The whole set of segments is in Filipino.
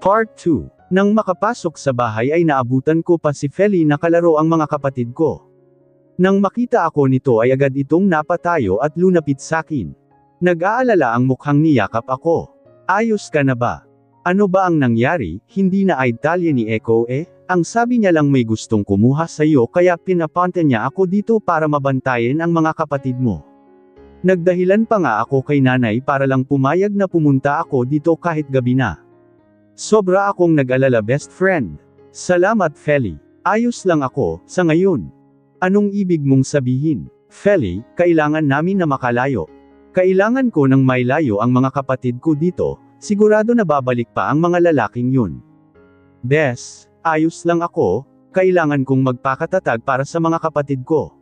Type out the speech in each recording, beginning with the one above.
Part 2. Nang makapasok sa bahay ay naabutan ko pa si Feli na kalaro ang mga kapatid ko. Nang makita ako nito ay agad itong napatayo at lunapit sakin. Nag-aalala ang mukhang niyakap ako. Ayos ka na ba? Ano ba ang nangyari? Hindi na idalya ni Echo ang sabi niya lang may gustong kumuha sa iyo kaya pinapunta niya ako dito para mabantayan ang mga kapatid mo. Nagdahilan pa nga ako kay nanay para lang pumayag na pumunta ako dito kahit gabi na. Sobra akong nag-alala best friend. Salamat Feli. Ayos lang ako, sa ngayon. Anong ibig mong sabihin? Feli, kailangan namin na makalayo. Kailangan ko ng mailayo ang mga kapatid ko dito, sigurado na babalik pa ang mga lalaking yun. Bes, ayos lang ako, kailangan kong magpakatatag para sa mga kapatid ko.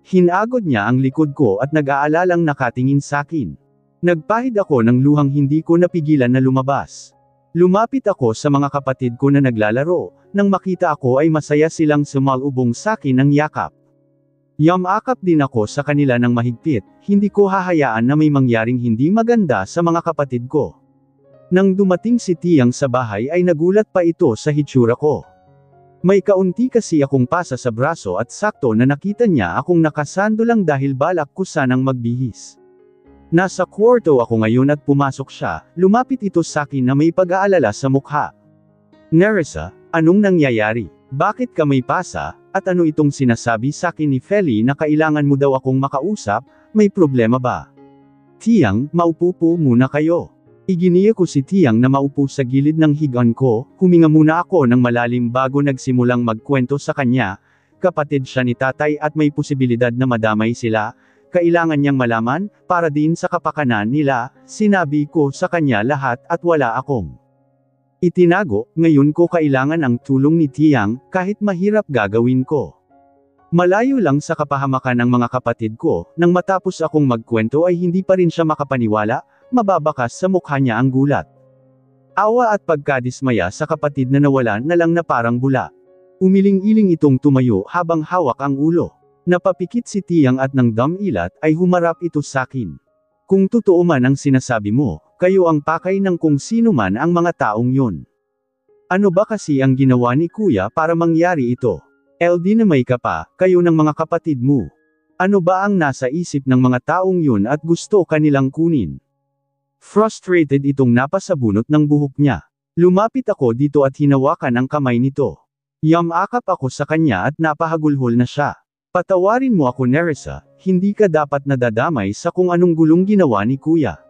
Hinagod niya ang likod ko at nag-aalalang nakatingin sakin. Nagpahid ako ng luhang hindi ko napigilan na lumabas. Lumapit ako sa mga kapatid ko na naglalaro, nang makita ako ay masaya silang sumalubong sakin ng yakap. Yamakap din ako sa kanila ng mahigpit, hindi ko hahayaan na may mangyaring hindi maganda sa mga kapatid ko. Nang dumating si Tiyang sa bahay ay nagulat pa ito sa hitsura ko. May kaunti kasi akong pasa sa braso at sakto na nakita niya akong nakasando lang dahil balak ko sanang magbihis. Nasa kwarto ako ngayon at pumasok siya, lumapit ito sakin na may pag-aalala sa mukha. Nerissa, anong nangyayari? Bakit ka may pasa, at ano itong sinasabi sakin ni Feli na kailangan mo daw akong makausap, may problema ba? Tiyang, maupo po muna kayo. Iginiya ko si Tiyang na maupo sa gilid ng higaan ko, huminga muna ako ng malalim bago nagsimulang magkwento sa kanya, kapatid siya ni tatay at may posibilidad na madamay sila. Kailangan niyang malaman, para din sa kapakanan nila, sinabi ko sa kanya lahat at wala akong itinago, ngayon ko kailangan ang tulong ni Tiyang, kahit mahirap gagawin ko. Malayo lang sa kapahamakan ng mga kapatid ko, nang matapos akong magkwento ay hindi pa rin siya makapaniwala, mababakas sa mukha niya ang gulat. Awa at pagkadismaya sa kapatid na nawalan na lang na parang bula. Umiling-iling itong tumayo habang hawak ang ulo. Napapikit si Tiyang at nang damilat ay humarap ito sakin. Kung totoo man ang sinasabi mo, kayo ang pakay ng kung sino man ang mga taong yun. Ano ba kasi ang ginawa ni Kuya para mangyari ito? LD na may ka pa, kayo ng mga kapatid mo. Ano ba ang nasa isip ng mga taong yun at gusto kanilang kunin? Frustrated itong napasabunot ng buhok niya. Lumapit ako dito at hinawakan ang kamay nito. Yamakap ako sa kanya at napahagulhol na siya. Patawarin mo ako Nerissa, hindi ka dapat nadadamay sa kung anong gulong ginawa ni Kuya.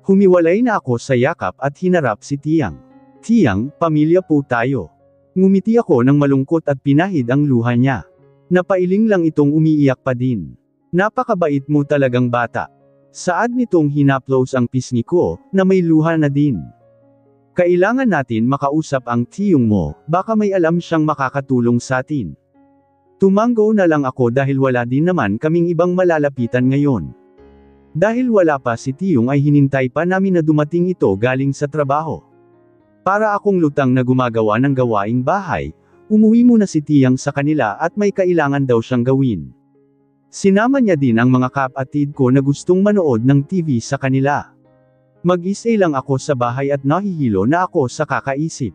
Humiwalay na ako sa yakap at hinarap si Tiyang. Tiyang, pamilya po tayo. Ngumiti ako ng malungkot at pinahid ang luha niya. Napailing lang itong umiiyak pa din. Napakabait mo talagang bata. Saad nitong hinaplos ang pisngi ko, na may luha na din. Kailangan natin makausap ang tiyong mo, baka may alam siyang makakatulong sa atin. Tumango na lang ako dahil wala din naman kaming ibang malalapitan ngayon. Dahil wala pa si Tiyong ay hinintay pa namin na dumating ito galing sa trabaho. Para akong lutang na gumagawa ng gawaing bahay, umuwi muna si Tiyang sa kanila at may kailangan daw siyang gawin. Sinama niya din ang mga kapatid ko na gustong manood ng TV sa kanila. Mag-isa lang ako sa bahay at nahihilo na ako sa kakaisip.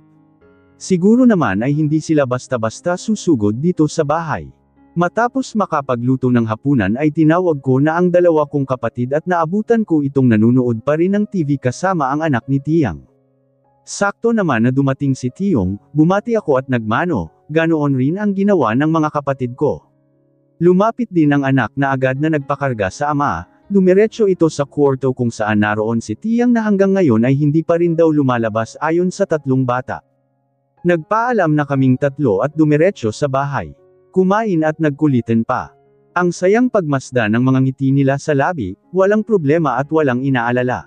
Siguro naman ay hindi sila basta-basta susugod dito sa bahay. Matapos makapagluto ng hapunan ay tinawag ko na ang dalawa kong kapatid at naabutan ko itong nanunood pa rin ng TV kasama ang anak ni Tiyang. Sakto naman na dumating si Tiyong, bumati ako at nagmano, ganoon rin ang ginawa ng mga kapatid ko. Lumapit din ang anak na agad na nagpakarga sa ama, dumiretso ito sa kwarto kung saan naroon si Tiyang na hanggang ngayon ay hindi pa rin daw lumalabas ayon sa tatlong bata. Nagpaalam na kaming tatlo at dumiretso sa bahay. Kumain at nagkulitan pa. Ang sayang pagmasdan ng mga ngiti nila sa labi, walang problema at walang inaalala.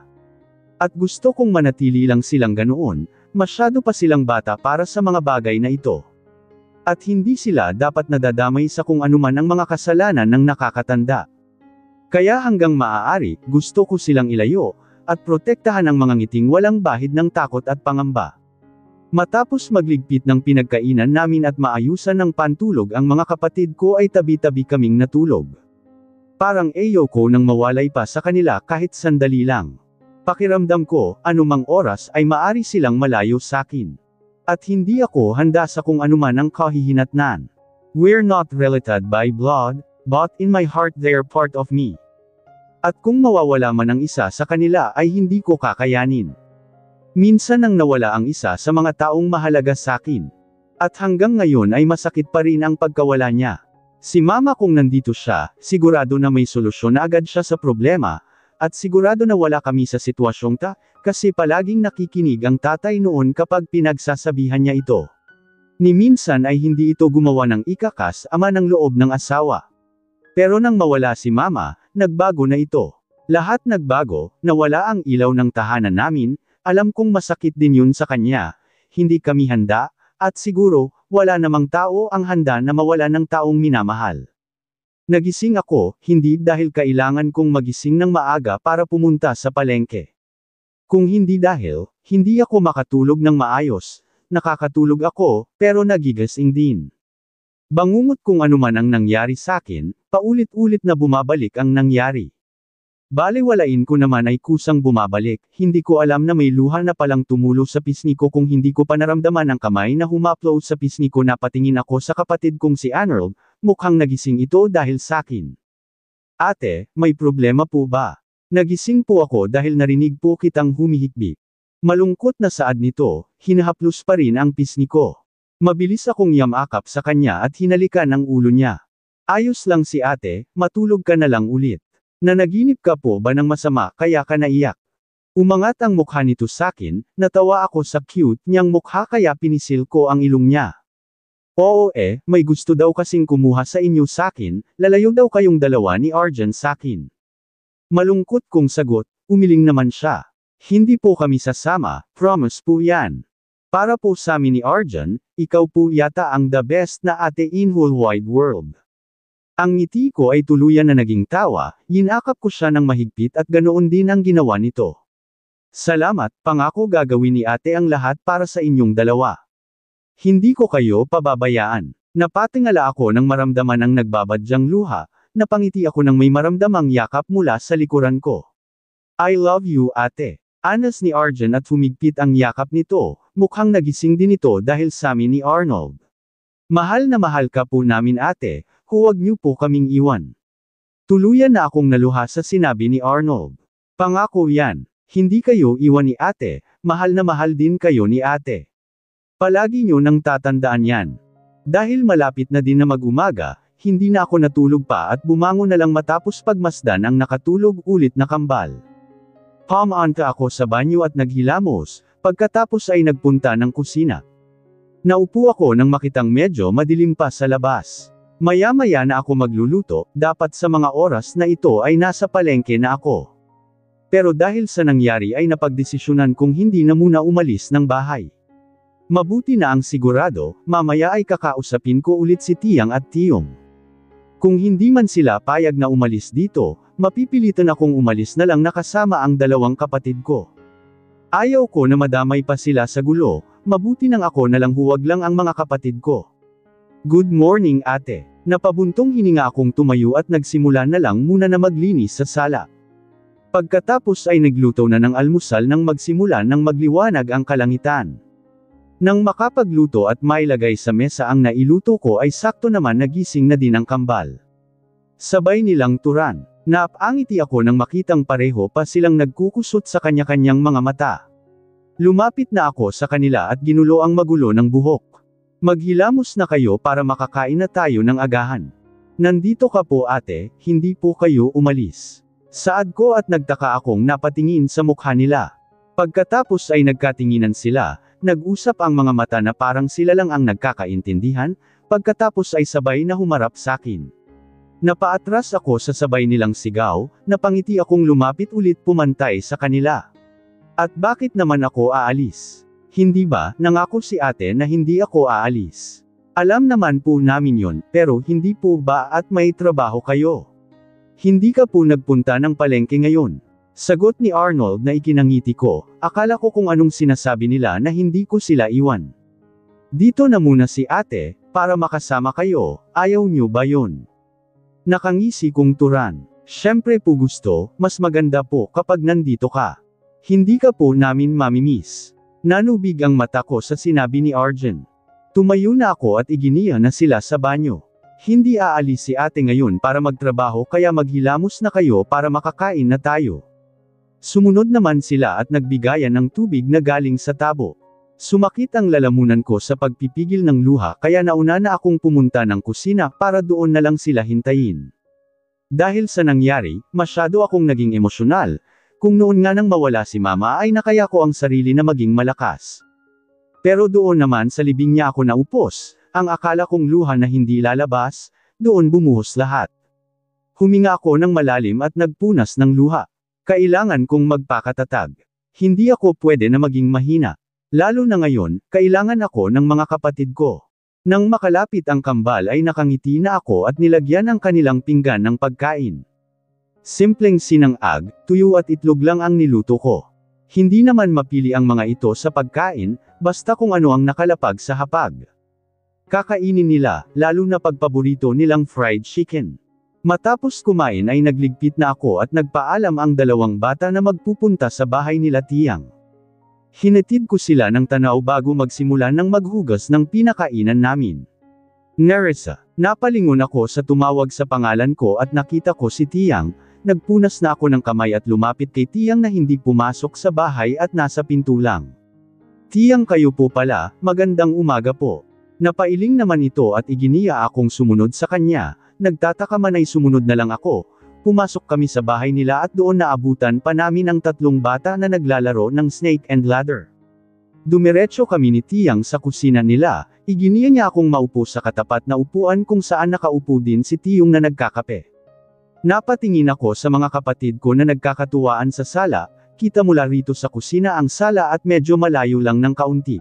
At gusto kong manatili lang silang ganoon, masyado pa silang bata para sa mga bagay na ito. At hindi sila dapat nadadamay sa kung anuman ang mga kasalanan ng nakakatanda. Kaya hanggang maaari, gusto ko silang ilayo, at protektahan ang mga ngiting walang bahid ng takot at pangamba. Matapos magligpit ng pinagkainan namin at maayusan ng pantulog ang mga kapatid ko ay tabi-tabi kaming natulog. Parang ayaw ko nang mawalay pa sa kanila kahit sandali lang. Pakiramdam ko, anumang oras ay maari silang malayo sakin. At hindi ako handa sa kung anuman ang kahihinatnan. We're not related by blood, but in my heart they're part of me. At kung mawawala man ang isa sa kanila ay hindi ko kakayanin. Minsan nang nawala ang isa sa mga taong mahalaga sakin. At hanggang ngayon ay masakit pa rin ang pagkawala niya. Si mama kung nandito siya, sigurado na may solusyon na agad siya sa problema. At sigurado na wala kami sa sitwasyong kasi palaging nakikinig ang tatay noon kapag pinagsasabihan niya ito. Ni minsan ay hindi ito gumawa ng ikakas ama ng loob ng asawa. Pero nang mawala si mama, nagbago na ito. Lahat nagbago, nawala ang ilaw ng tahanan namin, alam kong masakit din yun sa kanya, hindi kami handa, at siguro, wala namang tao ang handa na mawala ng taong minamahal. Nagising ako, hindi dahil kailangan kong magising ng maaga para pumunta sa palengke. Kung hindi dahil, hindi ako makatulog ng maayos, nakakatulog ako, pero nagigising din. Bangungot kung anuman ang nangyari sakin, paulit-ulit na bumabalik ang nangyari. Balewalain ko naman ay kusang bumabalik, hindi ko alam na may luha na palang tumulo sa pisngi ko kung hindi ko pa naramdaman ang kamay na humaplo sa pisngi ko. Napatingin ako sa kapatid kong si Arnold, mukhang nagising ito dahil sakin. Ate, may problema po ba? Nagising po ako dahil narinig po kitang humihikbi. Malungkot na saad nito, hinahaplos pa rin ang pisngi ko. Mabilis akong yamakap sa kanya at hinalikan ang ulo niya. Ayos lang si ate, matulog ka na lang ulit. Nanaginip ka po ba ng masama kaya ka naiyak? Umangat ang mukha nito sakin, natawa ako sa cute niyang mukha kaya pinisil ko ang ilong niya. Oo may gusto daw kasing kumuha sa inyo sakin, lalayo daw kayong dalawa ni Arjan sakin. Malungkot kong sagot, umiling naman siya. Hindi po kami sasama, promise po yan. Para po sa amin ni Arjan, ikaw po yata ang the best na ate in whole wide world. Ang ngiti ko ay tuluyan na naging tawa, yinakap ko siya ng mahigpit at ganoon din ang ginawa nito. Salamat, pangako gagawin ni ate ang lahat para sa inyong dalawa. Hindi ko kayo pababayaan. Napatingala ako nang maramdaman ang nagbabadyang luha, napangiti ako nang may maramdamang yakap mula sa likuran ko. I love you ate. Anas ni Arjan at humigpit ang yakap nito, mukhang nagising din ito dahil sa amin ni Arnold. Mahal na mahal ka po namin ate, huwag niyo po kaming iwan. Tuluyan na akong naluha sa sinabi ni Arnold. Pangako yan, hindi kayo iwan ni ate, mahal na mahal din kayo ni ate. Palagi niyo nang tatandaan yan. Dahil malapit na din na mag-umaga, hindi na ako natulog pa at bumangon na lang matapos pagmasdan ang nakatulog ulit na kambal. Pumunta ako sa banyo at naghilamos, pagkatapos ay nagpunta ng kusina. Naupo ako nang makitang medyo madilim pa sa labas. Maya-maya na ako magluluto, dapat sa mga oras na ito ay nasa palengke na ako. Pero dahil sa nangyari ay napagdesisyonan kong hindi na muna umalis ng bahay. Mabuti na ang sigurado, mamaya ay kakausapin ko ulit si Tiyang at Tiyong. Kung hindi man sila payag na umalis dito, mapipilitan akong umalis na lang nakasama ang dalawang kapatid ko. Ayaw ko na madamay pa sila sa gulo, mabuti nang ako na lang huwag lang ang mga kapatid ko. Good morning ate. Napabuntong hininga akong tumayo at nagsimula na lang muna na maglinis sa sala. Pagkatapos ay nagluto na ng almusal nang magsimula ng magliwanag ang kalangitan. Nang makapagluto at mailagay sa mesa ang nailuto ko ay sakto naman nagising na din ang kambal. Sabay nilang turan. Naapangiti ako nang makitang pareho pa silang nagkukusot sa kanya-kanyang mga mata. Lumapit na ako sa kanila at ginulo ang magulo ng buhok. Maghilamos na kayo para makakain na tayo ng agahan. Nandito ka po ate, hindi po kayo umalis. Saad ko at nagtaka akong napatingin sa mukha nila. Pagkatapos ay nagkatinginan sila, nag-usap ang mga mata na parang sila lang ang nagkakaintindihan, pagkatapos ay sabay na humarap sakin. Napaatras ako sa sabay nilang sigaw, napangiti akong lumapit ulit pumantay sa kanila. At bakit naman ako aalis? Hindi ba, nangako si ate na hindi ako aalis? Alam naman po namin yon, pero hindi po ba at may trabaho kayo? Hindi ka po nagpunta ng palengke ngayon? Sagot ni Arnold na ikinangiti ko, akala ko kung anong sinasabi nila na hindi ko sila iwan. Dito na muna si ate, para makasama kayo, ayaw nyo ba yon? Nakangisi kong turan. Siyempre po gusto, mas maganda po kapag nandito ka. Hindi ka po namin mamimiss. Nanubig ang mata ko sa sinabi ni Arjun. Tumayo na ako at iginiya na sila sa banyo. Hindi aalis si ate ngayon para magtrabaho kaya maghilamos na kayo para makakain na tayo. Sumunod naman sila at nagbigayan ng tubig na galing sa tabo. Sumakit ang lalamunan ko sa pagpipigil ng luha kaya nauna na akong pumunta ng kusina para doon na lang sila hintayin. Dahil sa nangyari, masyado akong naging emosyonal. Kung noon nga nang mawala si mama ay nakaya ko ang sarili na maging malakas. Pero doon naman sa libing niya ako naupos, ang akala kong luha na hindi lalabas, doon bumuhos lahat. Huminga ako ng malalim at nagpunas ng luha. Kailangan kong magpakatatag. Hindi ako pwede na maging mahina. Lalo na ngayon, kailangan ako ng mga kapatid ko. Nang makalapit ang kambal ay nakangiti na ako at nilagyan ang kanilang pinggan ng pagkain. Simpleng sinangag, tuyo at itlog lang ang niluto ko. Hindi naman mapili ang mga ito sa pagkain, basta kung ano ang nakalapag sa hapag. Kakainin nila, lalo na pagpaborito nilang fried chicken. Matapos kumain ay nagligpit na ako at nagpaalam ang dalawang bata na magpupunta sa bahay nila Tiyang. Hinatid ko sila ng tanaw bago magsimula ng maghugas ng pinakainan namin. Nerissa, napalingon ako sa tumawag sa pangalan ko at nakita ko si Tiyang. Nagpunas na ako ng kamay at lumapit kay Tiyang na hindi pumasok sa bahay at nasa pinto lang. Tiyang, kayo po pala, magandang umaga po. Napailing naman ito at iginiya akong sumunod sa kanya, nagtataka man ay sumunod na lang ako. Pumasok kami sa bahay nila at doon naabutan pa namin ang tatlong bata na naglalaro ng snake and ladder. Dumiretso kami ni Tiyang sa kusina nila, iginiya niya akong maupo sa katapat na upuan kung saan nakaupo din si Tiyong na nagkakape. Napatingin ako sa mga kapatid ko na nagkakatuwaan sa sala, kita mula rito sa kusina ang sala at medyo malayo lang ng kaunti.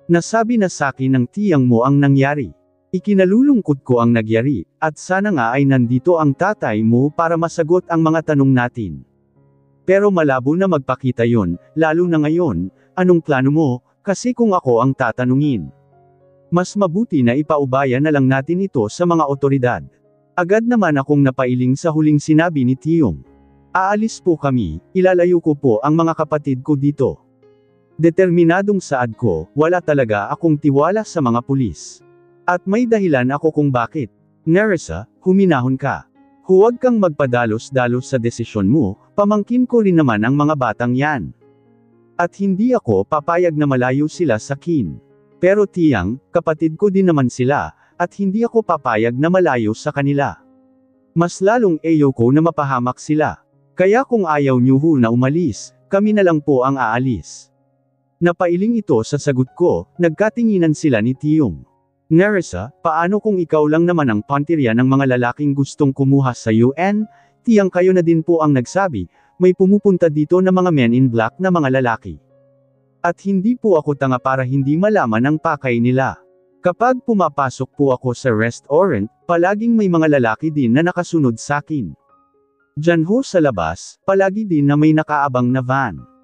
Nasabi na sakin ng Tiyang mo ang nangyari. Ikinalulungkot ko ang nagyari, at sana nga ay nandito ang tatay mo para masagot ang mga tanong natin. Pero malabo na magpakita yon, lalo na ngayon, anong plano mo, kasi kung ako ang tatanungin. Mas mabuti na ipaubaya na lang natin ito sa mga otoridad. Agad naman akong napailing sa huling sinabi ni Tiyong. Aalis po kami, ilalayo ko po ang mga kapatid ko dito. Determinadong saad ko, wala talaga akong tiwala sa mga pulis. At may dahilan ako kung bakit. Nerissa, huminahon ka. Huwag kang magpadalos-dalos sa desisyon mo, pamangkin ko rin naman ang mga batang yan. At hindi ako papayag na malayo sila sa kin. Pero Tiyang, kapatid ko din naman sila, at hindi ako papayag na malayo sa kanila. Mas lalong ayoko na mapahamak sila. Kaya kung ayaw niyo ho na umalis, kami na lang po ang aalis. Napailing ito sa sagot ko, nagkatinginan sila ni Tiyong. Nerissa, paano kung ikaw lang naman ang pantirya ng mga lalaking gustong kumuha sa UN? Tiyang, kayo na din po ang nagsabi, may pumupunta dito na mga men in black na mga lalaki. At hindi po ako tanga para hindi malaman ang pakay nila. Kapag pumapasok po ako sa restaurant, palaging may mga lalaki din na nakasunod sakin. Diyan ho sa labas, palagi din na may nakaabang na van.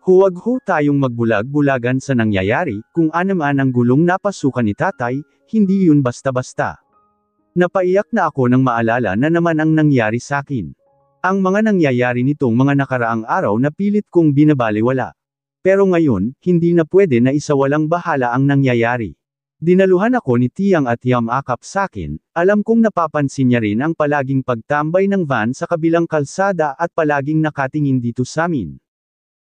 Huwag ho tayong magbulag-bulagan sa nangyayari, kung anuman ang gulong napasukan ni tatay, hindi yun basta-basta. Napaiyak na ako nang maalala na naman ang nangyari sakin. Ang mga nangyayari nitong mga nakaraang araw na pilit kong binabaliwala. Pero ngayon, hindi na pwede na isawalang bahala ang nangyayari. Dinaluhan ako ni Tiyang at yamakap sakin, alam kong napapansin niya rin ang palaging pagtambay ng van sa kabilang kalsada at palaging nakatingin dito samin.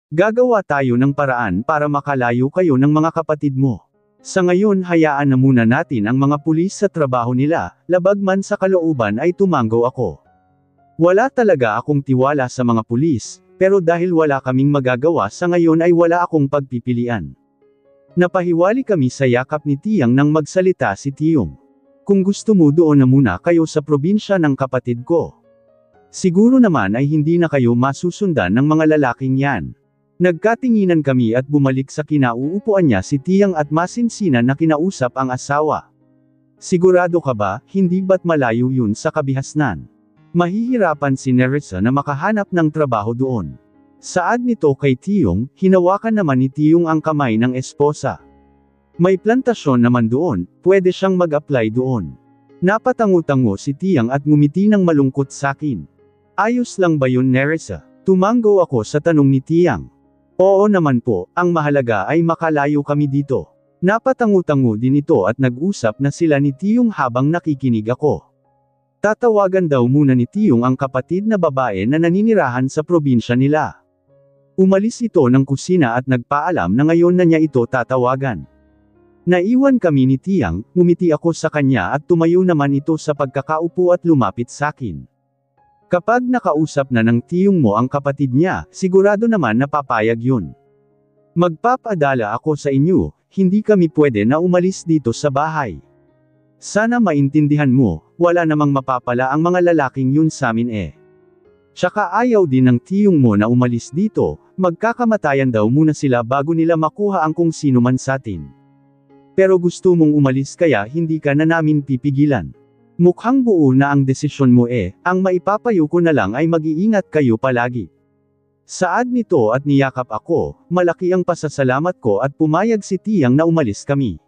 Gagawa tayo ng paraan para makalayo kayo ng mga kapatid mo. Sa ngayon hayaan na muna natin ang mga pulis sa trabaho nila, labag man sa kalooban ay tumanggo ako. Wala talaga akong tiwala sa mga pulis, pero dahil wala kaming magagawa sa ngayon ay wala akong pagpipilian. Napahiwali kami sa yakap ni Tiyang nang magsalita si Tiyong. Kung gusto mo doon na muna kayo sa probinsya ng kapatid ko. Siguro naman ay hindi na kayo masusundan ng mga lalaking yan. Nagkatinginan kami at bumalik sa kinauupuan niya si Tiyang at masinsinan na kinausap ang asawa. Sigurado ka ba, hindi ba't malayo yun sa kabihasnan? Mahihirapan si Nerissa na makahanap ng trabaho doon. Saad nito kay Tiyong, hinawakan naman ni Tiyong ang kamay ng esposa. May plantasyon naman doon, pwede siyang mag-apply doon. Napatango-tango si Tiyang at ngumiti ng malungkot sakin. Ayos lang ba yun, Nerissa? Tumango ako sa tanong ni Tiyang. Oo naman po, ang mahalaga ay makalayo kami dito. Napatangu-tango din ito at nag-usap na sila ni Tiyong habang nakikinig ako. Tatawagan daw muna ni Tiyong ang kapatid na babae na naninirahan sa probinsya nila. Umalis ito ng kusina at nagpaalam na ngayon na niya ito tatawagan. Naiwan kami ni Tiyang, ngumiti ako sa kanya at tumayo naman ito sa pagkakaupo at lumapit sa akin. Kapag nakausap na ng tiyong mo ang kapatid niya, sigurado naman na papayag yun. Magpapadala ako sa inyo, hindi kami pwede na umalis dito sa bahay. Sana maintindihan mo, wala namang mapapala ang mga lalaking yun sa amin eh. Tsaka ayaw din ng tiyong mo na umalis dito, magkakamatayan daw muna sila bago nila makuha ang kung sino man sa atin. Pero gusto mong umalis kaya hindi ka na namin pipigilan. Mukhang buo na ang desisyon mo eh, ang maipapayo ko na lang ay mag-iingat kayo palagi. Saad nito at niyakap ako, malaki ang pasasalamat ko at pumayag si Tiyang na umalis kami.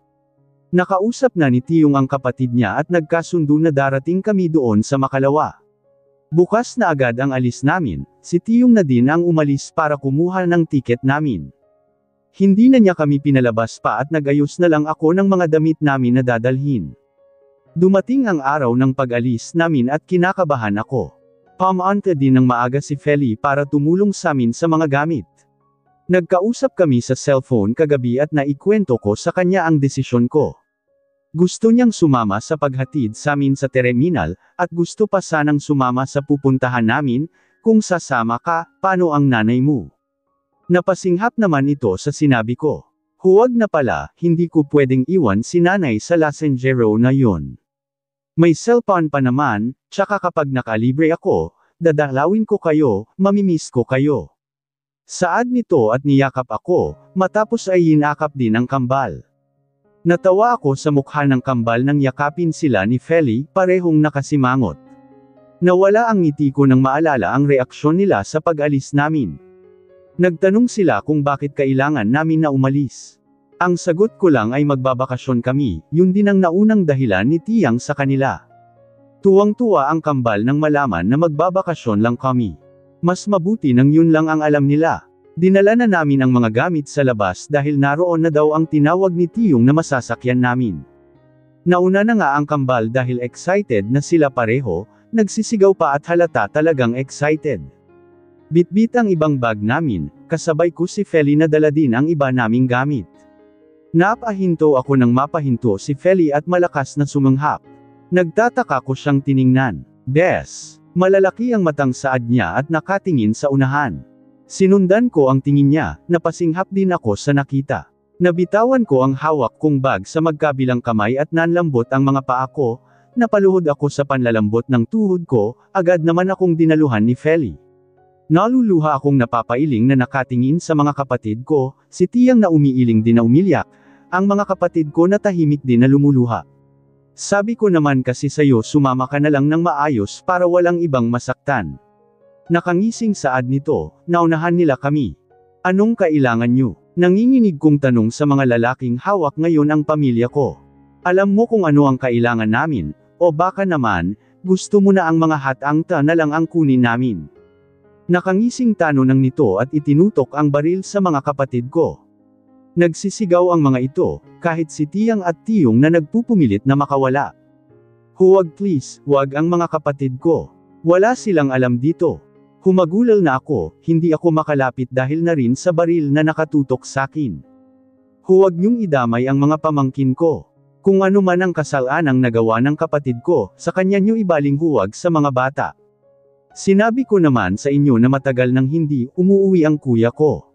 Nakausap na ni Tiyong ang kapatid niya at nagkasundo na darating kami doon sa Makalawa. Bukas na agad ang alis namin, si Tiyong na din ang umalis para kumuha ng tiket namin. Hindi na niya kami pinalabas pa at nagayos na lang ako ng mga damit namin na dadalhin. Dumating ang araw ng pag-alis namin at kinakabahan ako. Pumunta din ng maaga si Feli para tumulong sa amin sa mga gamit. Nagkausap kami sa cellphone kagabi at naikwento ko sa kanya ang desisyon ko. Gusto niyang sumama sa paghatid sa amin sa terminal, at gusto pa sanang sumama sa pupuntahan namin. Kung sasama ka, paano ang nanay mo? Napasinghap naman ito sa sinabi ko. Huwag na pala, hindi ko pwedeng iwan si nanay sa Lasengero na yun. May cellphone pa naman, tsaka kapag nakalibre ako, dadalawin ko kayo, mamimiss ko kayo. Saad nito at niyakap ako, matapos ay yinakap din ang kambal. Natawa ako sa mukha ng kambal nang yakapin sila ni Feli, parehong nakasimangot. Nawala ang ngiti ko nang maalala ang reaksyon nila sa pag-alis namin. Nagtanong sila kung bakit kailangan namin na umalis. Ang sagot ko lang ay magbabakasyon kami, yun din ang naunang dahilan ni Tiyang sa kanila. Tuwang-tuwa ang kambal nang malaman na magbabakasyon lang kami. Mas mabuti nang yun lang ang alam nila. Dinala na namin ang mga gamit sa labas dahil naroon na daw ang tinawag ni Tiyong na masasakyan namin. Nauna na nga ang kambal dahil excited na sila pareho, nagsisigaw pa at halata talagang excited. Bitbit ang ibang bag namin, kasabay ko si Feli na dala din ang iba naming gamit. Napahinto ako nang mapahinto si Feli at malakas na sumanghap. Nagtataka ko siyang tiningnan. Bes! Malalaki ang matang saad niya at nakatingin sa unahan. Sinundan ko ang tingin niya, napasinghap din ako sa nakita. Nabitawan ko ang hawak kong bag sa magkabilang kamay at nanlambot ang mga paa ko, napaluhod ako sa panlalambot ng tuhod ko, agad naman akong dinaluhan ni Feli. Naluluha akong napapailing na nakatingin sa mga kapatid ko, si Tiyang na umiiling din na umilyak, ang mga kapatid ko na tahimik din na lumuluha. Sabi ko naman kasi sayo sumama ka na lang ng maayos para walang ibang masaktan. Nakangising saad nito, naunahan nila kami. Anong kailangan nyo? Nanginginig kong tanong sa mga lalaking hawak ngayon ang pamilya ko. Alam mo kung ano ang kailangan namin, o baka naman, gusto mo na ang mga hatangta na lang ang kunin namin. Nakangising tanong ng nito at itinutok ang baril sa mga kapatid ko. Nagsisigaw ang mga ito, kahit si Tiyang at Tiyong na nagpupumilit na makawala. Huwag please, huwag ang mga kapatid ko. Wala silang alam dito. Humagulal na ako, hindi ako makalapit dahil na rin sa baril na nakatutok sa akin. Huwag niyong idamay ang mga pamangkin ko. Kung ano man ang kasalanang nagawa ng kapatid ko, sa kanya niyo ibaling huwag sa mga bata. Sinabi ko naman sa inyo na matagal nang hindi umuuwi ang kuya ko.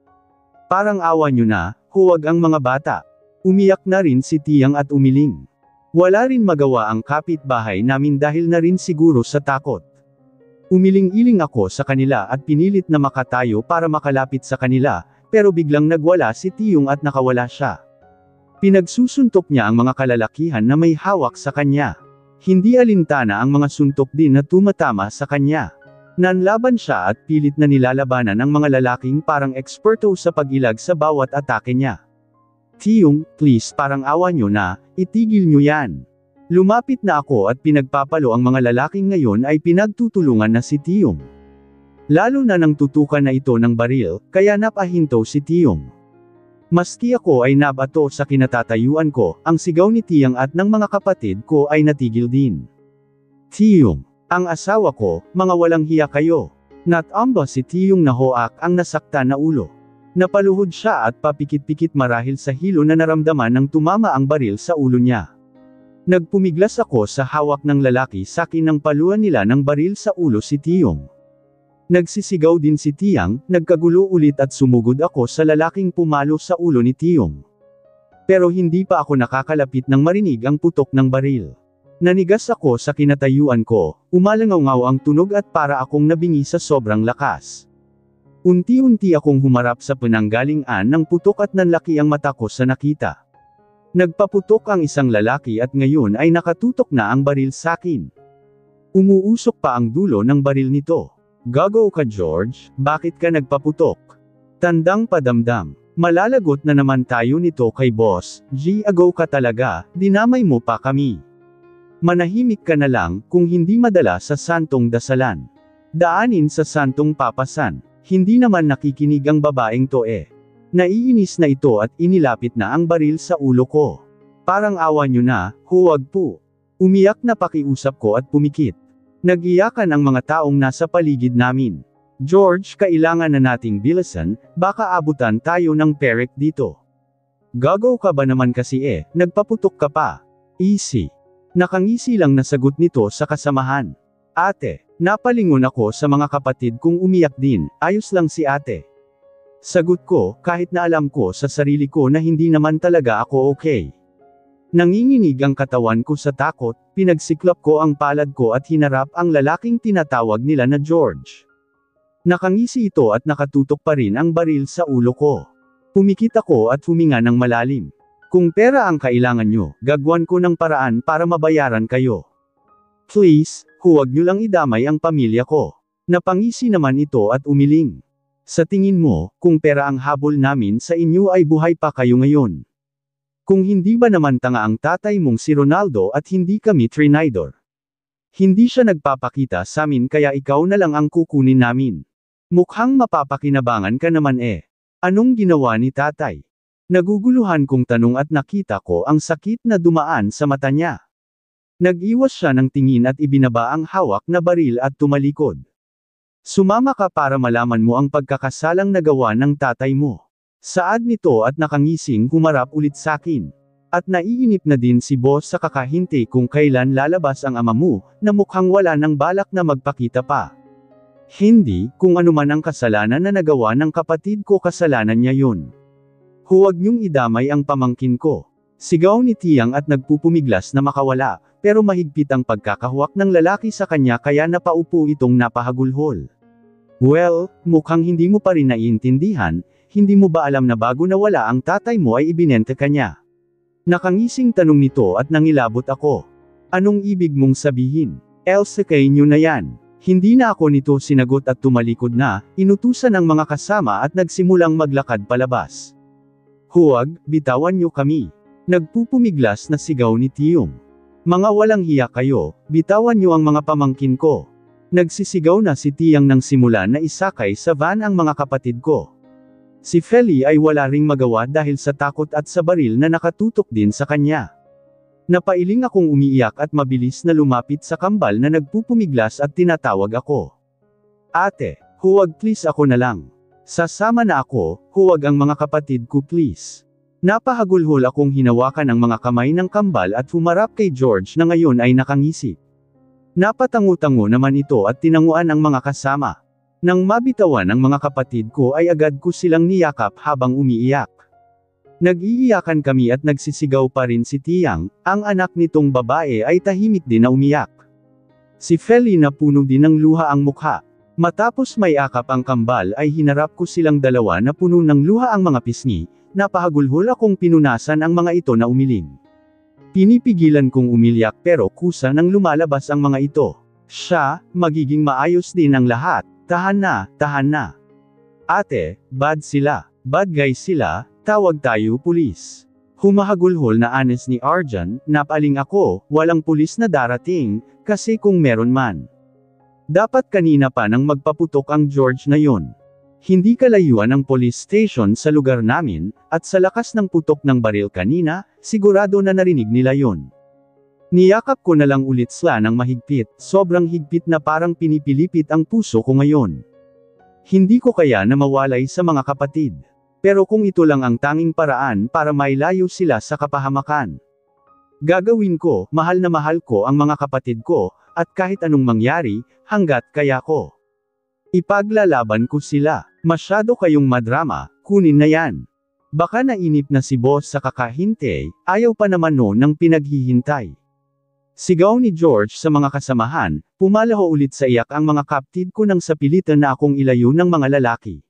Parang awa niyo na, huwag ang mga bata. Umiyak na rin si Tiyang at umiling. Wala rin magawa ang kapitbahay namin dahil na rin siguro sa takot. Umiling-iling ako sa kanila at pinilit na makatayo para makalapit sa kanila, pero biglang nagwala si Tiyong at nakawala siya. Pinagsusuntok niya ang mga kalalakihan na may hawak sa kanya. Hindi alintana ang mga suntok din na tumatama sa kanya. Nanlaban siya at pilit na nilalabanan ang mga lalaking parang eksperto sa pag-ilag sa bawat atake niya. Tiyong, please parang awa nyo na, itigil nyo yan. Lumapit na ako at pinagpapalo ang mga lalaking ngayon ay pinagtutulungan na si Tiyong. Lalo na nang tutukan na ito ng baril, kaya napahinto si Tiyong. Maski ako ay nabato sa kinatatayuan ko, ang sigaw ni Tiyang at ng mga kapatid ko ay natigil din. Tiyong, ang asawa ko, mga walang hiya kayo. Natamba si Tiyong na hoak ang nasaktan na ulo. Napaluhod siya at papikit-pikit marahil sa hilo na naramdaman nang tumama ang baril sa ulo niya. Nagpumiglas ako sa hawak ng lalaki sa akin nang paluan nila ng baril sa ulo si Tiyong. Nagsisigaw din si Tiyang, nagkagulo ulit at sumugod ako sa lalaking pumalo sa ulo ni Tiyong. Pero hindi pa ako nakakalapit nang marinig ang putok ng baril. Nanigas ako sa kinatayuan ko, umalangaw-ngaw ang tunog at para akong nabingi sa sobrang lakas. Unti-unti akong humarap sa penanggalingan ng putok at nanlaki ang mata ko sa nakita. Nagpaputok ang isang lalaki at ngayon ay nakatutok na ang baril sa akin. Umuusok pa ang dulo ng baril nito. Gago ka George, bakit ka nagpaputok? Tandang padamdam. Malalagot na naman tayo nito kay boss, agaw ka talaga, dinamay mo pa kami. Manahimik ka na lang, kung hindi madala sa santong dasalan. Daanin sa santong papasan, hindi naman nakikinig ang babaeng to eh. Naiinis na ito at inilapit na ang baril sa ulo ko. Parang awa nyo na, huwag po. Umiyak na pakiusap ko at pumikit. Nag-iyakan ang mga taong nasa paligid namin. George, kailangan na nating bilisan, baka abutan tayo ng perek dito. Gago ka ba naman kasi eh, nagpaputok ka pa. Easy. Nakangisi lang na sagot nito sa kasamahan. Ate, napalingon ako sa mga kapatid kong umiyak din, ayos lang si ate. Sagot ko, kahit na alam ko sa sarili ko na hindi naman talaga ako okay. Nanginginig ang katawan ko sa takot, pinagsiklop ko ang palad ko at hinarap ang lalaking tinatawag nila na George. Nakangisi ito at nakatutok pa rin ang baril sa ulo ko. Pumikit ako at huminga ng malalim. Kung pera ang kailangan nyo, gagwan ko ng paraan para mabayaran kayo. Please, huwag nyo lang idamay ang pamilya ko. Napangisi naman ito at umiling. Sa tingin mo, kung pera ang habol namin sa inyo ay buhay pa kayo ngayon. Kung hindi ba naman tanga ang tatay mong si Ronaldo at hindi kami trinidor. Hindi siya nagpapakita sa amin kaya ikaw na lang ang kukunin namin. Mukhang mapapakinabangan ka naman eh. Anong ginawa ni tatay? Naguguluhan kong tanong at nakita ko ang sakit na dumaan sa mata niya. Nag-iwas siya ng tingin at ibinaba ang hawak na baril at tumalikod. Sumama ka para malaman mo ang pagkakasalang nagawa ng tatay mo. Saad nito at nakangising humarap ulit sa akin. At naiinip na din si boss sa kakahintay kung kailan lalabas ang ama mo, na mukhang wala ng balak na magpakita pa. Hindi, kung ano man ang kasalanan na nagawa ng kapatid ko kasalanan niya yun. Huwag niyong idamay ang pamangkin ko. Sigaw ni Tiyang at nagpupumiglas na makawala, pero mahigpit ang pagkakahuwak ng lalaki sa kanya kaya napaupo itong napahagulhol. Well, mukhang hindi mo pa rin naiintindihan. Hindi mo ba alam na bago nawala ang tatay mo ay ibinenta ka niya? Nakangising tanong nito at nangilabot ako. Anong ibig mong sabihin? Else kay nyo na yan. Hindi na ako nito sinagot at tumalikod na, inutusan ng mga kasama at nagsimulang maglakad palabas. Huwag, bitawan nyo kami. Nagpupumiglas na sigaw ni Tiyong. Mga walang hiya kayo, bitawan nyo ang mga pamangkin ko. Nagsisigaw na si Tiyang nang simulan na isakay sa van ang mga kapatid ko. Si Feli ay wala ring magawa dahil sa takot at sa baril na nakatutok din sa kanya. Napailing akong umiiyak at mabilis na lumapit sa kambal na nagpupumiglas at tinatawag ako. Ate, huwag please ako na lang. Sasama na ako, huwag ang mga kapatid ko please. Napahagulhol akong hinawakan ang mga kamay ng kambal at humarap kay George na ngayon ay nakangisip. Napatango-tango naman ito at tinanguan ang mga kasama. Nang mabitawan ang mga kapatid ko ay agad ko silang niyakap habang umiiyak. Nag-iiyakan kami at nagsisigaw pa rin si Tiyang, ang anak nitong babae ay tahimik din na umiyak. Si Feli na puno din ng luha ang mukha. Matapos may akap ang kambal ay hinarap ko silang dalawa na puno ng luha ang mga pisngi, napahagulhol akong pinunasan ang mga ito na umiling. Pinipigilan kong umilyak pero kusa nang lumalabas ang mga ito. Siya, magiging maayos din ang lahat. Tahan na, tahan na. Ate, bad sila. Bad guys sila, tawag tayo pulis. Humahagulhol na anes ni Arjan, napaling ako, walang pulis na darating, kasi kung meron man. Dapat kanina pa nang magpaputok ang George na yon. Hindi kalayuan ang police station sa lugar namin, at sa lakas ng putok ng baril kanina, sigurado na narinig nila yon. Niyakap ko na lang ulit sila ng mahigpit, sobrang higpit na parang pinipilipit ang puso ko ngayon. Hindi ko kaya na mawalay sa mga kapatid. Pero kung ito lang ang tanging paraan para mailayo sila sa kapahamakan, gagawin ko, mahal na mahal ko ang mga kapatid ko, at kahit anong mangyari, hanggat kaya ko. Ipaglalaban ko sila. Masyado kayong madrama, kunin na yan. Baka nainip na si boss sa kakahintay, ayaw pa naman noon ng pinaghihintay. Sigaw ni George sa mga kasamahan, pumalaho ulit sa iyak ang mga kapatid ko nang sapilitan na akong ilayo ng mga lalaki.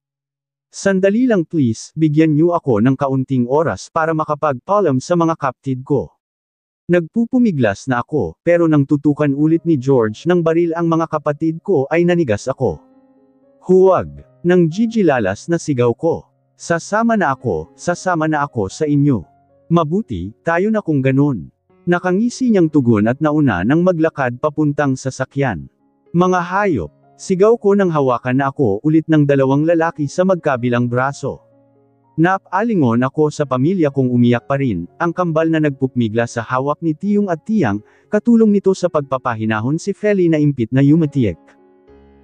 Sandali lang please, bigyan niyo ako ng kaunting oras para makapagpaalam sa mga kapatid ko. Nagpupumiglas na ako, pero nang tutukan ulit ni George ng baril ang mga kapatid ko ay nanigas ako. Huwag! Nang jijilalas na sigaw ko. Sasama na ako sa inyo. Mabuti, tayo na kung ganun. Nakangisi niyang tugon at nauna nang maglakad papuntang sasakyan. Mga hayop! Sigaw ko nang hawakan na ako ulit ng dalawang lalaki sa magkabilang braso. Napalingon ako sa pamilya kong umiyak pa rin, ang kambal na nagpupmigla sa hawak ni Tiyong at Tiyang, katulong nito sa pagpapahinahon si Feli na impit na yumatiek.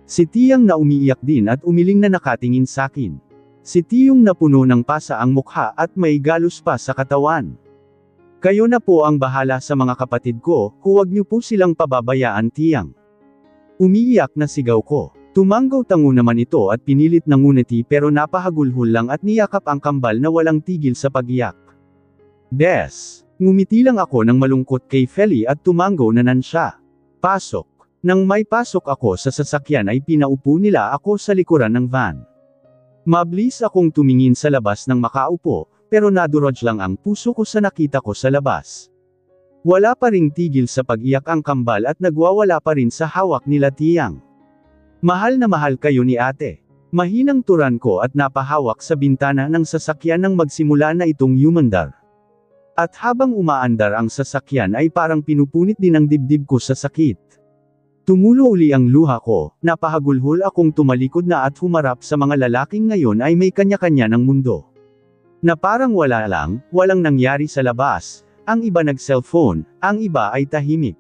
Si Tiyang na umiiyak din at umiling na nakatingin sakin. Si Tiyong na puno ng pasa ang mukha at may galos pa sa katawan. Kayo na po ang bahala sa mga kapatid ko, huwag niyo po silang pababayaan Tiyang. Umiiyak na sigaw ko. Tumanggaw-tango naman ito at pinilit na nguniti pero napahagulhol lang at niyakap ang kambal na walang tigil sa pag-iyak. Des! Ngumiti lang ako ng malungkot kay Feli at tumanggaw na nan siya. Pasok. Nang may pasok ako sa sasakyan ay pinaupo nila ako sa likuran ng van. Mabilis akong tumingin sa labas ng makaupo, pero nadurog lang ang puso ko sa nakita ko sa labas. Wala pa ring tigil sa pag-iyak ang kambal at nagwawala pa rin sa hawak nila Tiyang. Mahal na mahal kayo ni ate. Mahinang turan ko at napahawak sa bintana ng sasakyan nang magsimula na itong yumandar. At habang umaandar ang sasakyan ay parang pinupunit din ang dibdib ko sa sakit. Tumulo uli ang luha ko, napahagulhol akong tumalikod na at humarap sa mga lalaking ngayon ay may kanya-kanya ng mundo. Na parang wala lang, walang nangyari sa labas, ang iba nag-cellphone, ang iba ay tahimik.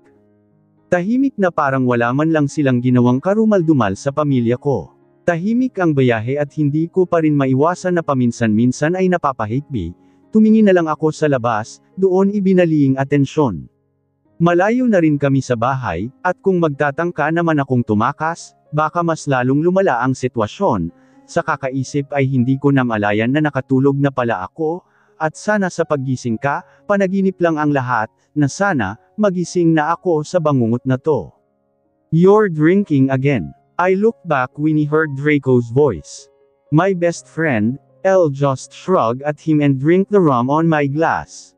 Tahimik na parang wala man lang silang ginawang karumal-dumal sa pamilya ko. Tahimik ang biyahe at hindi ko pa rin maiwasan na paminsan-minsan ay napapahikbi, tumingin na lang ako sa labas, doon ibinaliing atensyon. Malayo na rin kami sa bahay, at kung magtatangka naman akong tumakas, baka mas lalong lumala ang sitwasyon. Sa kakaisip ay hindi ko namalayan na nakatulog na pala ako, at sana sa paggising ka, panaginip lang ang lahat, na sana, magising na ako sa bangungot na to. You're drinking again. I looked back when he heard Draco's voice. My best friend, Elle just shrugged at him and drank the rum on my glass.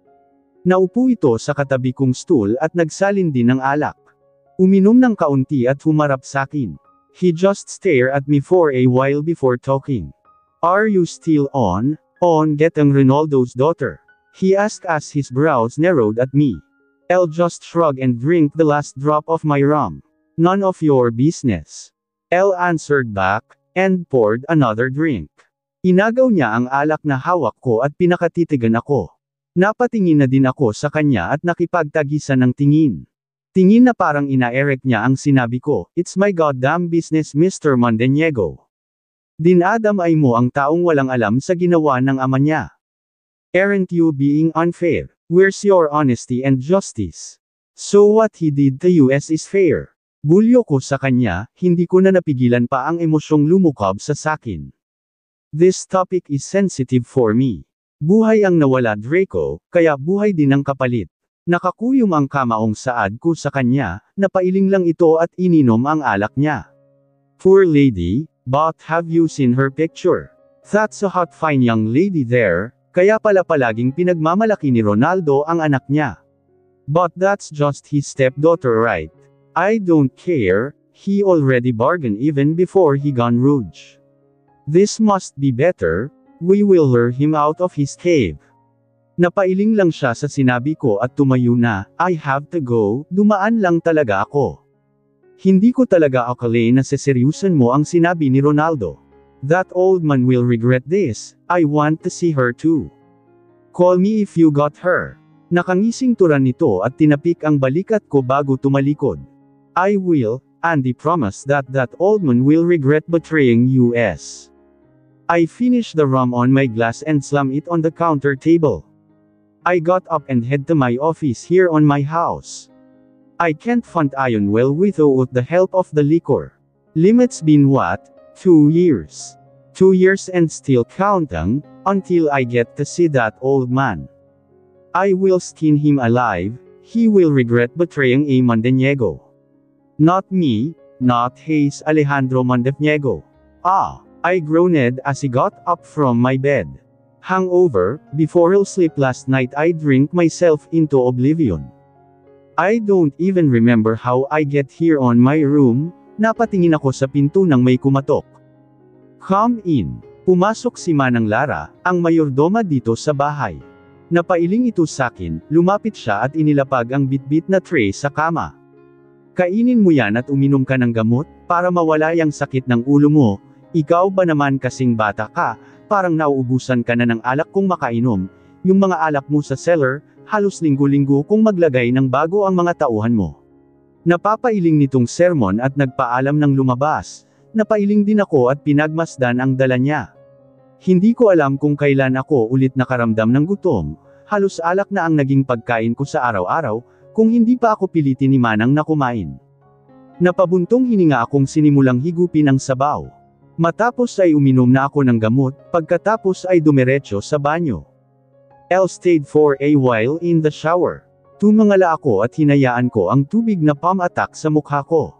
Naupo ito sa katabi kong stool at nagsalin din ng alak. Uminom ng kaunti at humarap sakin. He just stared at me for a while before talking. Are you still on getting Ronaldo's daughter? He asked as his brows narrowed at me. Elle just shrugged and drank the last drop of my rum. None of your business. Elle answered back, and poured another drink. Inagaw niya ang alak na hawak ko at pinakatitigan ako. Napatingin na din ako sa kanya at nakipagtagisan ng tingin. Tingin na parang ina-erect niya ang sinabi ko, "It's my goddamn business Mr. Mondeniego." Dinadamay mo ang taong walang alam sa ginawa ng ama niya. Aren't you being unfair? Where's your honesty and justice? So what he did to US is fair. Bulyo ko sa kanya, hindi ko na napigilan pa ang emosyong lumukab sa sakin. This topic is sensitive for me. Buhay ang nawala Draco, kaya buhay din ang kapalit. Nakakuyom ang kamaong saad ko sa kanya, napailing lang ito at ininom ang alak niya. Poor lady, but have you seen her picture? That's a hot fine young lady there, kaya pala palaging pinagmamalaki ni Ronaldo ang anak niya. But that's just his stepdaughter right? I don't care, he already bargained even before he gone rouge. This must be better, we will lure him out of his cave. Napailing lang siya sa sinabi ko at tumayo na, I have to go, dumaan lang talaga ako. Hindi ko talaga akalain na seseryusan mo ang sinabi ni Ronaldo. That old man will regret this, I want to see her too. Call me if you got her. Nakangising turan nito at tinapik ang balikat ko bago tumalikod. I will, Andy promised that old man will regret betraying us. I finished the rum on my glass and slammed it on the counter table. I got up and head to my office here on my house. I can't fund Iron well without the help of the liquor. Limits been what? 2 years. 2 years and still counting, until I get to see that old man. I will skin him alive, he will regret betraying a Mondeniego. Not me, not Hayes Alejandro Mondeniego. I groaned as he got up from my bed. Hangover, before he'll sleep last night I drink myself into oblivion. I don't even remember how I get here on my room, napatingin ako sa pinto nang may kumatok. Come in. Pumasok si Manang Lara, ang mayordoma dito sa bahay. Napailing ito sakin, lumapit siya at inilapag ang bitbit na tray sa kama. Kainin mo yan at uminom ka ng gamot, para mawala yung sakit ng ulo mo. Ikaw ba naman kasing bata ka, parang nauubusan ka na ng alak kung makainom, yung mga alak mo sa cellar, halos linggo-linggo kung maglagay ng bago ang mga tauhan mo. Napapailing nitong sermon at nagpaalam ng lumabas. Napailing din ako at pinagmasdan ang dala niya. Hindi ko alam kung kailan ako ulit nakaramdam ng gutom, halos alak na ang naging pagkain ko sa araw-araw, kung hindi pa ako pilitin ni Manang na kumain. Napabuntong hininga akong sinimulang higupin ang sabaw. Matapos ay uminom na ako ng gamot, pagkatapos ay dumiretso sa banyo. I stayed for a while in the shower. Tumangala ako at hinayaan ko ang tubig na pam-atak sa mukha ko.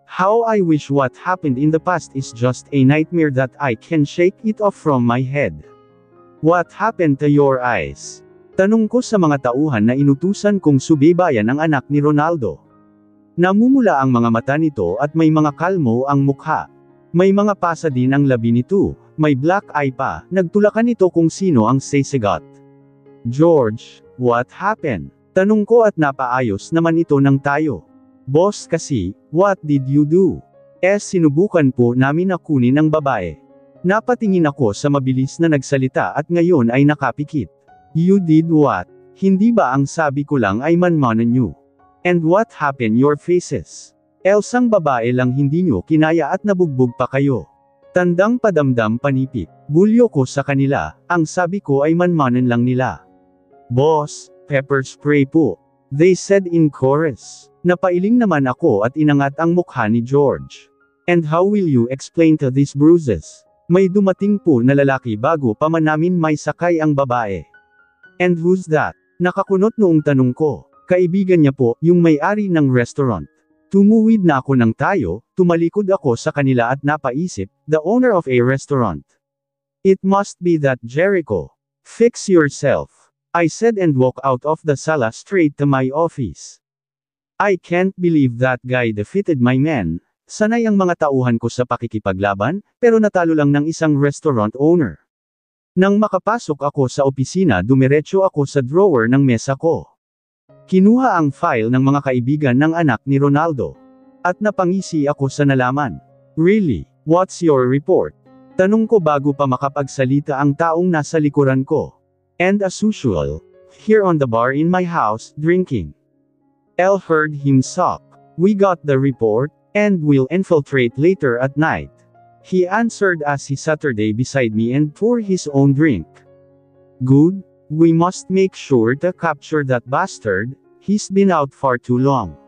How I wish what happened in the past is just a nightmare that I can shake it off from my head. What happened to your eyes? Tanong ko sa mga tauhan na inutusan kong subaybayan ang anak ni Ronaldo. Namumula ang mga mata nito at may mga kalmo ang mukha. May mga pasa din ang labi nito, may black eye pa, nagtulakan ito kung sino ang sasagot. George, what happened? Tanong ko at napaayos naman ito ng tayo. Boss kasi, what did you do? Sinubukan po namin na kunin ang babae. Napatingin ako sa mabilis na nagsalita at ngayon ay nakapikit. You did what? Hindi ba ang sabi ko lang ay manmanan nyo? And what happened your faces? Elsang babae lang hindi nyo kinaya at nabugbog pa kayo. Tandang padamdam panipik. Bulyo ko sa kanila, ang sabi ko ay manmanan lang nila. Boss, pepper spray po. They said in chorus. Napailing naman ako at inangat ang mukha ni George. And how will you explain to these bruises? May dumating po na lalaki bago pa man namin may sakay ang babae. And who's that? Nakakunot noong tanong ko. Kaibigan niya po, yung may-ari ng restaurant. Tumuwid na ako ng tayo, tumalikod ako sa kanila at napaisip, the owner of a restaurant. It must be that Jericho. Fix yourself. I said and walked out of the sala straight to my office. I can't believe that guy defeated my men. Sanay ang mga tauhan ko sa pakikipaglaban, pero natalo lang ng isang restaurant owner. Nang makapasok ako sa opisina dumiretso ako sa drawer ng mesa ko. Kinuha ang file ng mga kaibigan ng anak ni Ronaldo. At napangisi ako sa nalaman. Really? What's your report? Tanong ko bago pa makapagsalita ang taong nasa likuran ko. And as usual, here on the bar in my house, drinking. Elle heard him sob. We got the report, and we'll infiltrate later at night. He answered as he sat beside me and poured his own drink. Good, we must make sure to capture that bastard, he's been out far too long.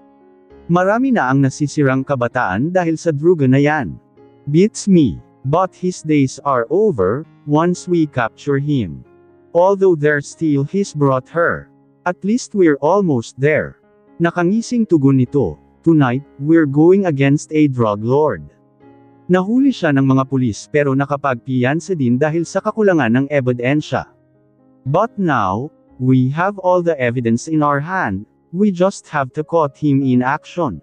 Marami na ang nasisirang kabataan dahil sa druga na yan. Beats me, but his days are over, once we capture him. Although there's still he's brought her. At least we're almost there. Nakangising tugon nito, tonight, we're going against a drug lord. Nahuli siya ng mga pulis pero nakapagpiyansa din dahil sa kakulangan ng ebidensya. But now, we have all the evidence in our hand, we just have to caught him in action.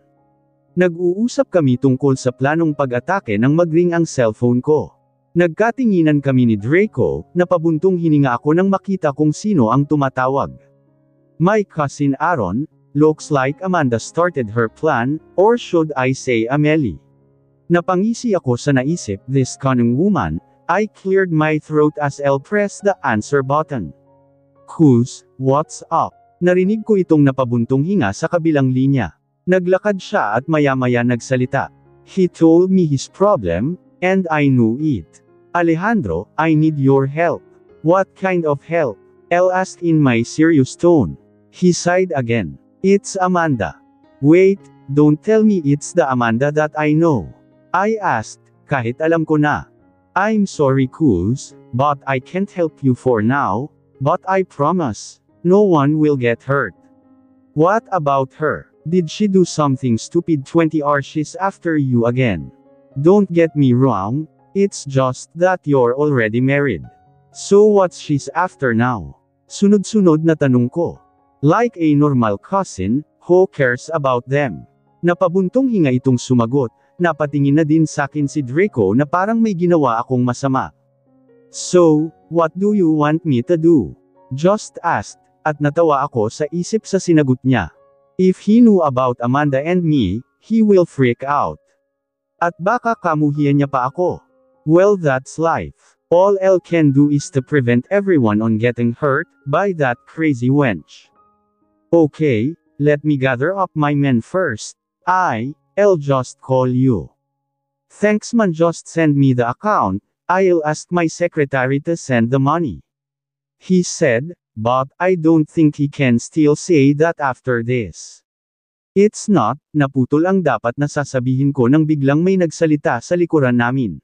Nag-uusap kami tungkol sa planong pag-atake nang magring ang cellphone ko. Nagkatinginan kami ni Draco, napabuntong hininga ako nang makita kung sino ang tumatawag. My cousin Aaron, Looks like Amanda started her plan, or should I say Amelie. Napangisi ako sa naisip, this cunning woman. I cleared my throat as Elle pressed the answer button. Kuz, what's up? Narinig ko itong napabuntong hinga sa kabilang linya. Naglakad siya at maya-maya nagsalita. He told me his problem, and I knew it. Alejandro, I need your help. What kind of help? Elle asked in my serious tone. He sighed again. It's Amanda. Wait, don't tell me it's the Amanda that I know. I asked, kahit alam ko na. I'm sorry Kuz, but I can't help you for now, but I promise, no one will get hurt. What about her? Did she do something stupid 20 hours after you again? Don't get me wrong, it's just that you're already married. So what's she's after now? Sunod-sunod na tanong ko. Like a normal cousin, who cares about them? Napabuntong hinga itong sumagot, napatingin na din sakin si Draco na parang may ginawa akong masama. So, what do you want me to do? Just asked, at natawa ako sa isip sa sinagot niya. If he knew about Amanda and me, he will freak out. At baka kamuhian niya pa ako. Well, that's life. All Elle can do is to prevent everyone on getting hurt by that crazy wench. Okay, let me gather up my men first. I'll just call you. Thanks man, just send me the account, I'll ask my secretary to send the money. He said, but I don't think he can still say that after this. It's not, naputol ang dapat na sasabihin ko nang biglang may nagsalita sa likuran namin.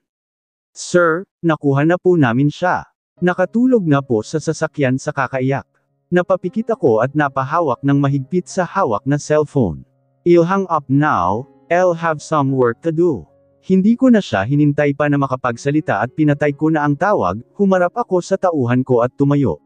Sir, nakuha na po namin siya. Nakatulog na po sa sasakyan sa kakaiyak. Napapikit ako at napahawak ng mahigpit sa hawak na cellphone. I'll hang up now, I'll have some work to do. Hindi ko na siya hinintay pa na makapagsalita at pinatay ko na ang tawag, humarap ako sa tauhan ko at tumayo.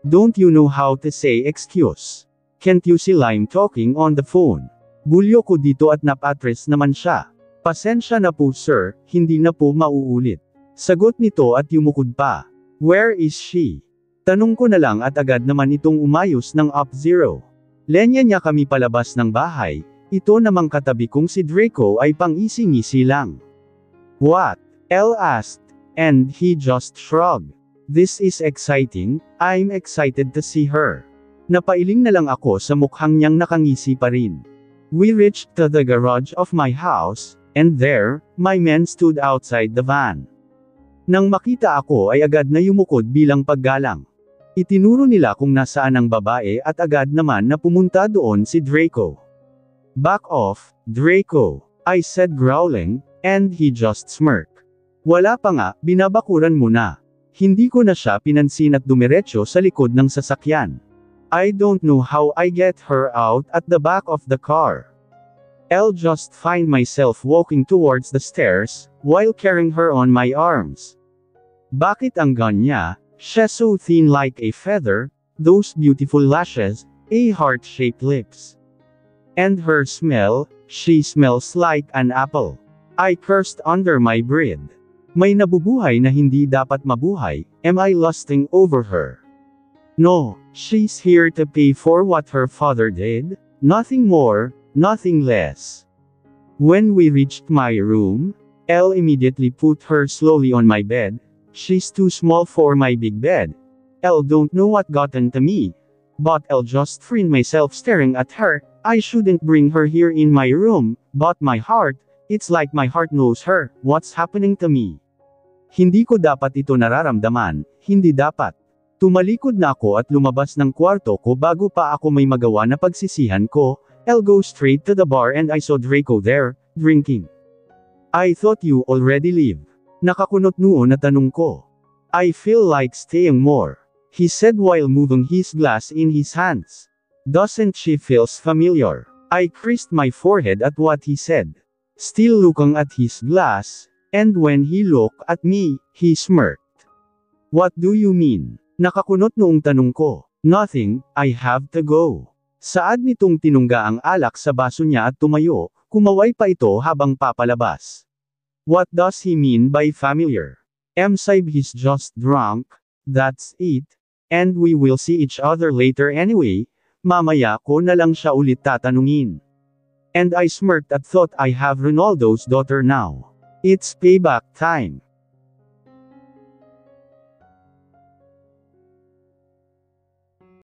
Don't you know how to say excuse? Can't you see I'm talking on the phone? Bulyo ko dito at napatres naman siya. Pasensya na po sir, hindi na po mauulit. Sagot nito at yumukod pa. Where is she? Tanong ko na lang at agad naman itong umayos ng up-zero. Lenya niya kami palabas ng bahay, ito namang katabi kong si Draco ay pang-isi-ngisi lang. What? Elle asked, and he just shrugged. This is exciting, I'm excited to see her. Napailing na lang ako sa mukhang niyang nakangisi pa rin. We reached to the garage of my house, and there, my men stood outside the van. Nang makita ako ay agad na yumukod bilang paggalang. Itinuro nila kung nasaan ang babae at agad naman na pumunta doon si Draco. Back off, Draco, I said growling, and he just smirked. Wala pa nga, binabakuran mo na. Hindi ko na siya pinansin at dumiretso sa likod ng sasakyan. I don't know how I get her out at the back of the car. I'll just find myself walking towards the stairs, while carrying her on my arms. Bakit ang ganya? She's so thin like a feather, those beautiful lashes, a heart-shaped lips. And her smell, she smells like an apple. I cursed under my breath. May nabubuhay na hindi dapat mabuhay, am I lusting over her? No, she's here to pay for what her father did, nothing more, nothing less. When we reached my room, Elle immediately put her slowly on my bed. She's too small for my big bed. Elle don't know what got into me. But I'll just find myself staring at her. I shouldn't bring her here in my room, but my heart, it's like my heart knows her, what's happening to me. Hindi ko dapat ito nararamdaman, hindi dapat. Tumalikod na ako at lumabas ng kwarto ko bago pa ako may magawa na pagsisihan ko. I'll go straight to the bar and I saw Draco there, drinking. I thought you already leave. Nakakunot noon na tanong ko. I feel like staying more, he said while moving his glass in his hands. Doesn't she feels familiar? I creased my forehead at what he said. Still looking at his glass, and when he looked at me, he smirked. What do you mean? Nakakunot noong tanong ko. Nothing, I have to go. Saad nitong tinungga ang alak sa baso niya at tumayo, kumaway pa ito habang papalabas. What does he mean by familiar? Saib he's just drunk, that's it, and we will see each other later anyway. Mamaya ko na lang siya ulit tatanungin. And I smirked at thought I have Ronaldo's daughter now. It's payback time.